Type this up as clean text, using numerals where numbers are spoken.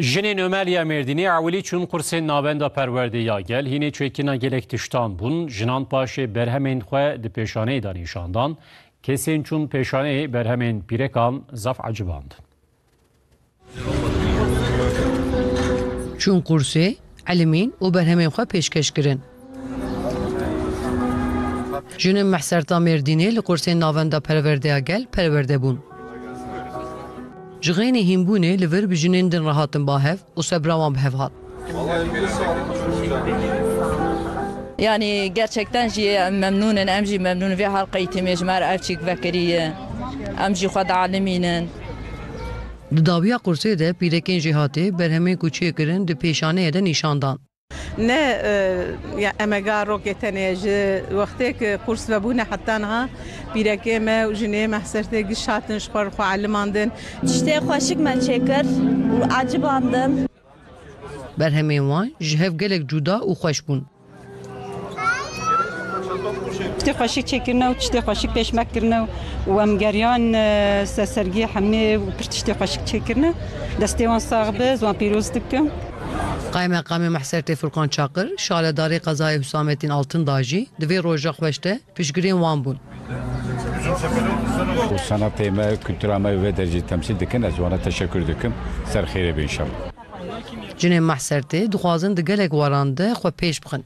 Jinên Ömeliya Mêrdînê ewilî çûn kursên navenda perwerdeya gel hînê çêkîna gelek tiştan bûn jinan paşê berhemên xwe di pêşaneyê de nîşandan kesên çûn pêşaneyê berhemên pîrekan zaf eciband. Çûn kursê elmîn û berhemên xwe pêşkeş kirin. Jinên Mehserta Mêrdînê li kursên navenda perwerdeya gel perwerde bûn. Ji xênê hînbûnê li vir bi jinên din rehatin bahev û sebra wan bi hev hat. Yani gerçekten memnunum, em jî memnun ve halka eğitimê ev çîk vekiriye, em jî xwe dialimînin. Di dawiya kursê de pîrekên jî hatê berhemên ku çêkirin di pêşaneyê de nîşandan. Ne emega roketene ji wextê kurs vebûne heta niha pîrekê me û jinê mehsertê giş hatin ji xwe xwe elimandin. Tiştê xweşik me çêkir û ecibandim. Berhemên wan ji hev gelek cuda û xweş bûn. Tiştê xweşik çêkirine û tiştê xweşik pêşmekirine û em geriyan sersergî hemû pir tiştê xweşik çêkirine destê wan sax be wan pîroz dikim. Qaymeqamê Mehsertê Furqan Çaqir, şaledarê qezayê Hüsamettin Altındağ jî di vê roja xweş de piştgirên wan bûn. Sanatê me, kültûra me ve derecî temsîl dikin, ez wana teşekkür dikim. Ser xêrê be inşallah. Jinên Mehsertê dixwazin di gelek waran de xwe pêş bixin.